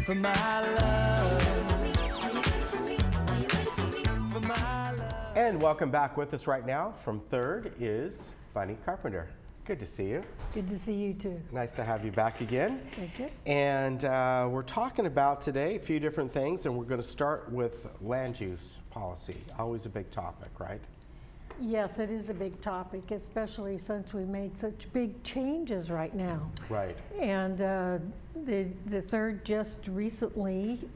for my love, for my love. And welcome back. With us right now from Third is Bunny Carpenter. Good to see you. Good to see you too. Nice to have you back again. Thank you. And we're talking about today a few different things, and we're going to start with land use policy. Always a big topic, right? Yes, it is a big topic, especially since we made such big changes right now. Right. And the Third just recently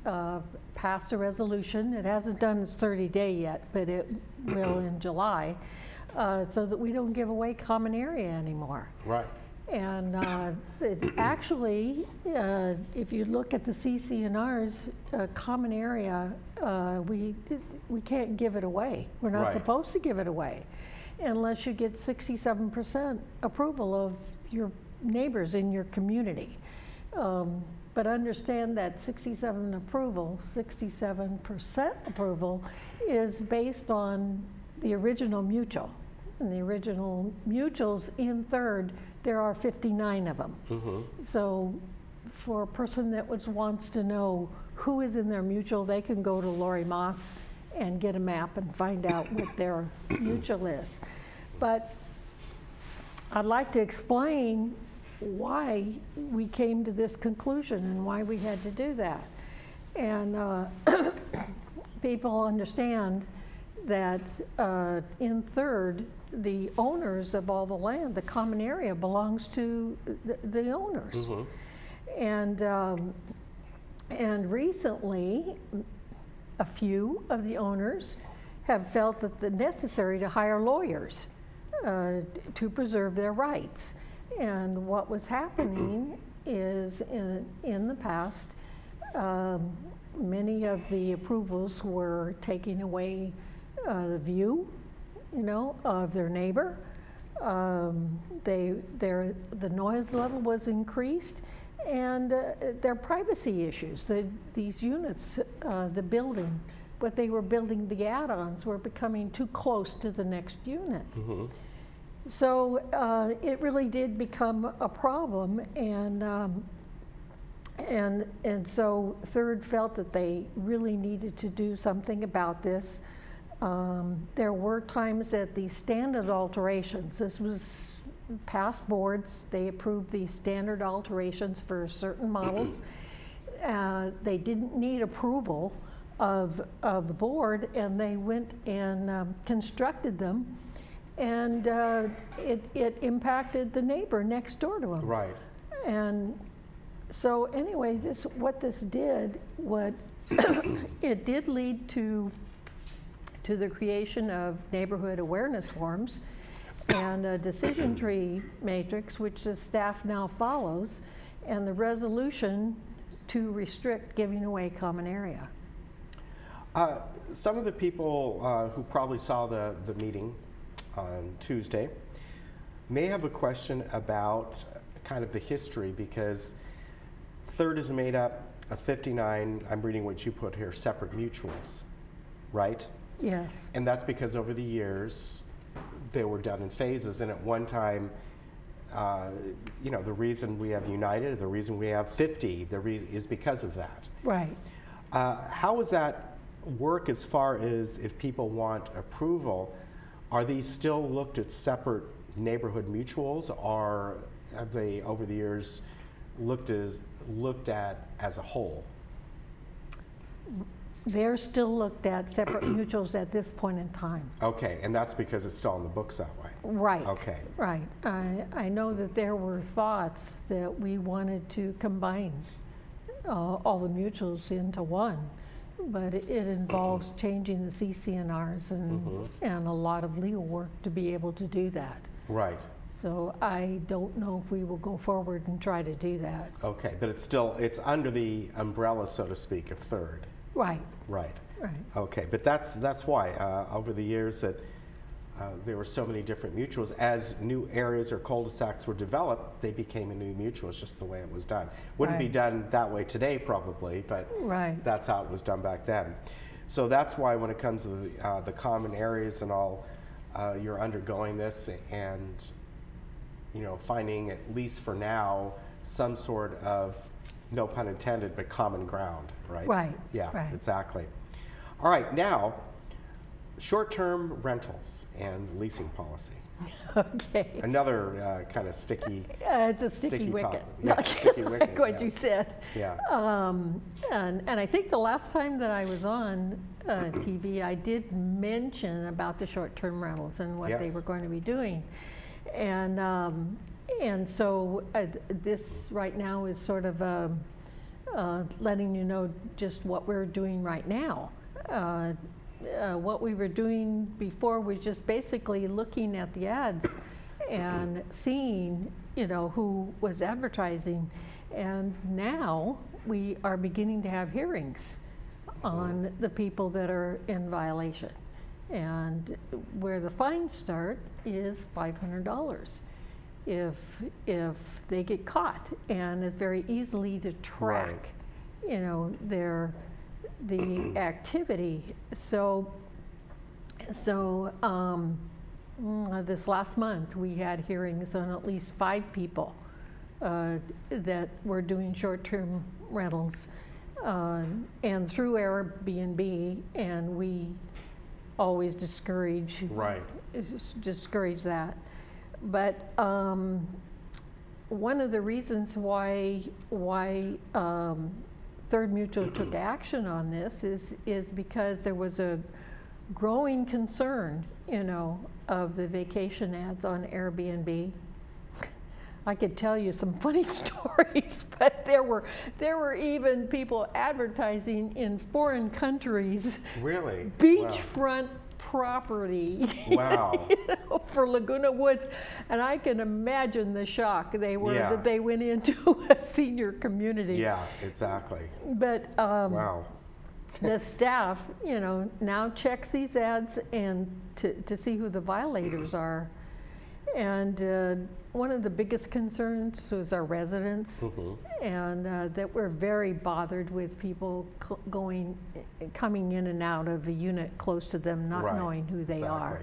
passed a resolution. It hasn't done its 30-day yet, but it will in July, so that we don't give away common area anymore. Right. And it actually, if you look at the CC&R's common area, we can't give it away. We're not Right. supposed to give it away unless you get 67% approval of your neighbors in your community. But understand that 67% approval is based on the original mutual. And the original mutuals in Third, there are 59 of them. Mm-hmm. So for a person that wants to know who is in their mutual, they can go to Lori Moss and get a map and find out what their mutual is. But I'd like to explain why we came to this conclusion and why we had to do that. And people understand that in Third, the owners of all the land, the common area, belongs to the owners. Mm-hmm. And recently, a few of the owners have felt that it's necessary to hire lawyers to preserve their rights. And what was happening is in the past, many of the approvals were taking away the view, of their neighbor. The noise level was increased, and their privacy issues. These units, the building, what they were building, the add-ons were becoming too close to the next unit. Mm-hmm. So it really did become a problem, and so Third felt that they really needed to do something about this. There were times that the standard alterations, this was past boards, they approved the standard alterations for certain models. They didn't need approval of the board, and they went and constructed them, and it impacted the neighbor next door to them. Right. And so anyway, what this did, it did lead to the creation of neighborhood awareness forms and a decision tree matrix, which the staff now follows, and the resolution to restrict giving away common area. Some of the people who probably saw the meeting on Tuesday may have a question about kind of the history, because Third is made up of 59, I'm reading what you put here, separate mutuals, right? Yes. And that's because over the years, they were done in phases, and at one time, the reason we have United, the reason we have 50, is because of that. Right. How does that work as far as if people want approval? Are these still looked at separate neighborhood mutuals, or have they over the years looked at as a whole? They're still looked at separate mutuals at this point in time. Okay, and that's because it's still in the books that way. Right. Okay. Right. I know that there were thoughts that we wanted to combine all the mutuals into one, but it involves changing the CC&Rs and a lot of legal work to be able to do that. Right. So I don't know if we will go forward and try to do that. Okay, but it's under the umbrella, so to speak, of Third. Right. Right. Right. Okay, but that's why over the years that there were so many different mutuals. As new areas or cul-de-sacs were developed, they became a new mutual. It's just the way it was done. Wouldn't be done that way today, probably, but that's how it was done back then. So that's why when it comes to the common areas and all, you're undergoing this and finding, at least for now, some sort of no pun intended, but common ground, right? Right, Yeah, right. exactly. All right, now, short-term rentals and leasing policy. Okay. Another kind of sticky, It's a sticky sticky wicket. topic. Yeah, sticky wicket, Like what you yes. said. Yeah. And I think the last time that I was on TV, I did mention about the short-term rentals and what they Yes. were going to be doing. And so this right now is sort of letting you know just what we're doing right now. What we were doing before was just basically looking at the ads and seeing, who was advertising. And now we are beginning to have hearings on the people that are in violation. And where the fines start is $500 if they get caught. And it's very easily to track, the activity. So this last month we had hearings on at least 5 people that were doing short-term rentals and through Airbnb, and we always discourage that. But one of the reasons why Third Mutual took action on this is because there was a growing concern, of the vacation ads on Airbnb. I could tell you some funny stories, but there were even people advertising in foreign countries. Really? Beachfront property. Wow. For Laguna Woods, and I can imagine the shock they were Yeah. that they went into a senior community. Yeah, exactly. But Wow. the staff, now checks these ads and to see who the violators are. And one of the biggest concerns was our residents, and that we're very bothered with people coming in and out of the unit close to them, not Right. knowing who they are.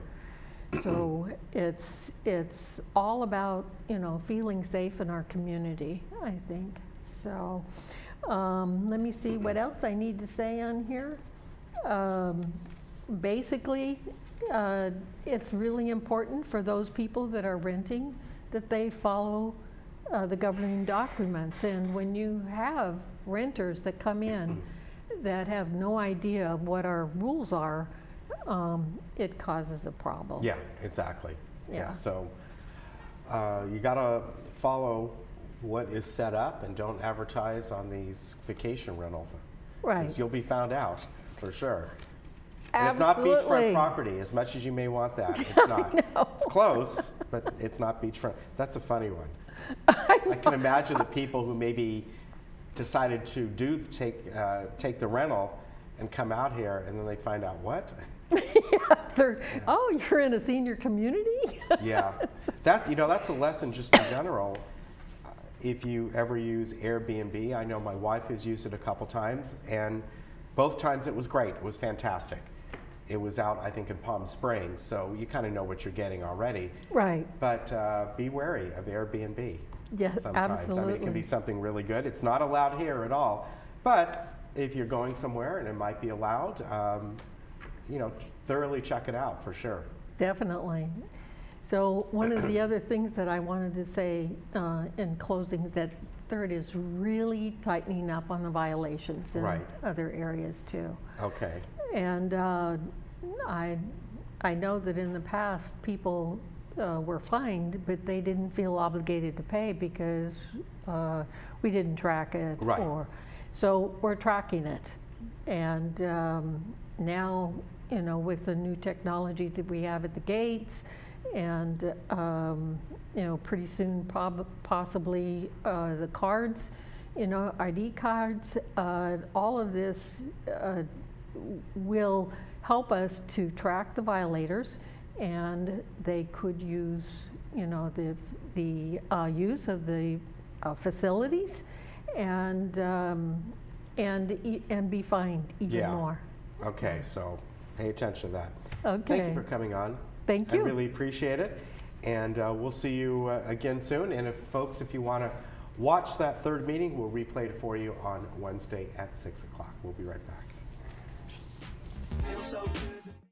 Exactly. So it's all about, feeling safe in our community, I think. So let me see what else I need to say on here. Basically, it's really important for those people that are renting that they follow the governing documents. And when you have renters that come in that have no idea of what our rules are, it causes a problem. Yeah, exactly. Yeah. So you got to follow what is set up and don't advertise on these vacation rental. 'Cause Right. you'll be found out for sure. And it's not beachfront Absolutely. property, as much as you may want that. It's not. It's close, but it's not beachfront. That's a funny one. I can imagine the people who maybe decided to take the rental and come out here, and then they find out what? Oh, you're in a senior community? Yeah, that's a lesson just in general. If you ever use Airbnb, I know my wife has used it a couple times, and both times it was great. It was fantastic. It was out, I think, in Palm Springs, so you kind of know what you're getting already. Right. But be wary of Airbnb. Yes, Sometimes. absolutely. I mean, it can be something really good. It's not allowed here at all. But if you're going somewhere and it might be allowed, thoroughly check it out for sure. Definitely. So one of the other things that I wanted to say in closing, that Third is really tightening up on the violations in Right. other areas too. Okay. And I know that in the past people were fined, but they didn't feel obligated to pay because we didn't track it. Right. So we're tracking it. And now, with the new technology that we have at the gates, and pretty soon possibly the cards, ID cards, all of this will help us to track the violators, and they could use the use of the facilities and be fined even Yeah. more. Okay, so pay attention to that. Okay. Thank you for coming on. Thank I you. really appreciate it. And we'll see you again soon. And if you want to watch that third meeting. We'll replay it for you on Wednesday at 6 o'clock. We'll be right back.